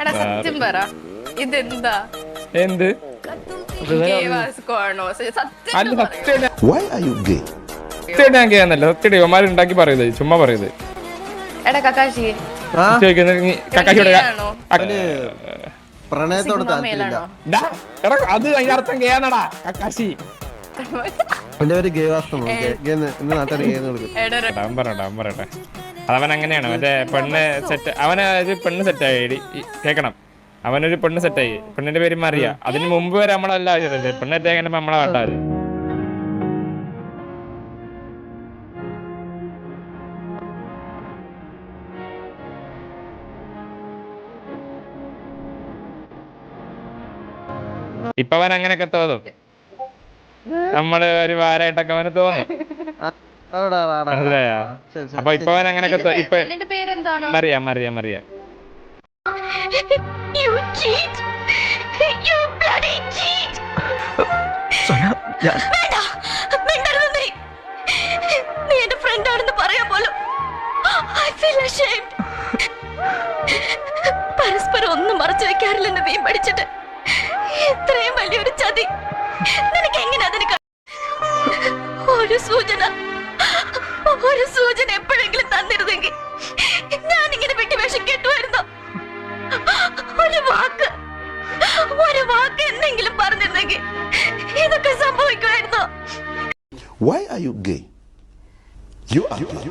എടാ സത്യം പറ ഇതെന്താ എന്ത് അല്ല സത്യം ഞാൻ കേന്നല്ല സത്യം ഇവന്മാരുണ്ടാക്കി പറയുന്നത് ചുമ്മാ പറയുന്നത്. എടാ കക്കാശി കക്കാശിയോട് പ്രണയത്തോട് താല്പര്യമില്ല. അത് അതിന്റെ അർത്ഥം കേന്നടാ കക്കാശി. പറയട്ടെ അതവൻ അങ്ങനെയാണ്. മറ്റേ പെണ്ണ് സെറ്റ് അവനൊരു പെണ്ണ് സെറ്റായി കേക്കണം. അവനൊരു പെണ്ണ് സെറ്റായി. പെണ്ണിന്റെ പേര് മറിയ. അതിന് മുമ്പ് വരെ നമ്മളല്ല പെണ്ണ് സെറ്റായി നമ്മളെ വേണ്ടാത്. ഇപ്പൊ അവൻ അങ്ങനെയൊക്കെ തോന്നും. നമ്മള് ഒരു വാരായിട്ടൊക്കെ അവന് തോന്നും. മനസ്സിലായോ? അപ്പൊ ഇപ്പൊ അവൻ അങ്ങനെയൊക്കെ ഇപ്പൊ മറിയ പരസ്പരം ഒന്നും മറച്ചു വെക്കാറില്ലെന്ന് നീ പഠിച്ചിട്ട് ഇത്രയും വലിയൊരു ചതി നിനക്ക് എങ്ങനെ അതിന് ഒരു സൂചന എപ്പോഴെങ്കിലും തന്നിരുന്നെങ്കിൽ ഞാനിങ്ങനെ വിട്ടുവേഷം കേട്ടുമായിരുന്നോ? ഒരു വാക്ക് എന്തെങ്കിലും പറഞ്ഞിരുന്നെങ്കിൽ ഇതൊക്കെ സംഭവിക്കുമായിരുന്നോ? Why are you gay? You are gay.